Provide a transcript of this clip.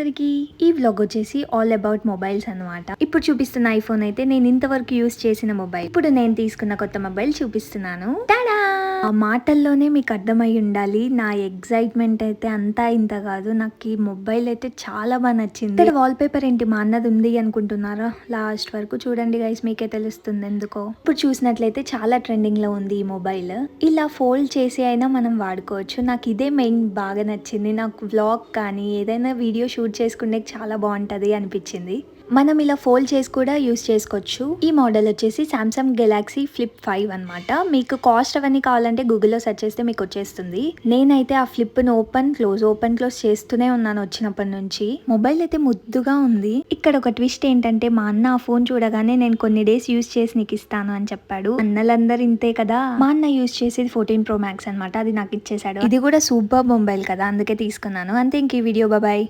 అందరికి ఈ వ్లాగ్ వచ్చేసి ఆల్ అబౌట్ మొబైల్స్ అన్నమాట. ఇప్పుడు చూపిస్తున్న ఐఫోన్ అయితే నేను ఇంతవరకు యూస్ చేసిన మొబైల్. ఇప్పుడు నేను తీసుకున్న కొత్త మొబైల్ చూపిస్తున్నాను. టాడా! ఆ మాటల్లోనే మీకు అర్థమై ఉండాలి నా ఎగ్జైట్మెంట్ అయితే అంతా ఇంత కాదు. నాకు ఈ మొబైల్ అయితే చాలా బాగా నచ్చింది. ఇక్కడ వాల్ పేపర్ ఏంటి మా అన్నది ఉంది అనుకుంటున్నారా? లాస్ట్ వరకు చూడండి గైస్, మీకే తెలుస్తుంది ఎందుకో. ఇప్పుడు చూసినట్లయితే చాలా ట్రెండింగ్ లో ఉంది ఈ మొబైల్. ఇలా ఫోల్డ్ చేసి అయినా మనం వాడుకోవచ్చు. నాకు ఇదే మెయిన్ బాగా నచ్చింది. నాకు వ్లాగ్ కానీ ఏదైనా వీడియో షూట్ చేసుకుంటే చాలా బాగుంటది అనిపించింది. మనం ఇలా ఫోల్డ్ చేసి కూడా యూస్ చేసుకోవచ్చు. ఈ మోడల్ వచ్చేసి సామ్సంగ్ గెలాక్సీ ఫ్లిప్ 5 అనమాట. మీకు కాస్ట్ అవన్నీ కావాలంటే గూగుల్లో సెర్చ్ చేస్తే మీకు వచ్చేస్తుంది. నేనైతే ఆ ఫ్లిప్ ను ఓపెన్ క్లోజ్ చేస్తూనే ఉన్నాను వచ్చినప్పటి నుంచి. మొబైల్ అయితే ముద్దుగా ఉంది. ఇక్కడ ఒక ట్విస్ట్ ఏంటంటే మా అన్న ఆ ఫోన్ చూడగానే నేను కొన్ని డేస్ యూస్ చేసి నీకు ఇస్తాను అని చెప్పాడు. అన్నలందరూ ఇంతే కదా. మా అన్న యూస్ చేసేది 14 Pro Max అనమాట. అది నాకు ఇచ్చేసాడు. ఇది కూడా సూపర్ మొబైల్ కదా, అందుకే తీసుకున్నాను. అంతే. ఇంక ఈ వీడియో బాయ్.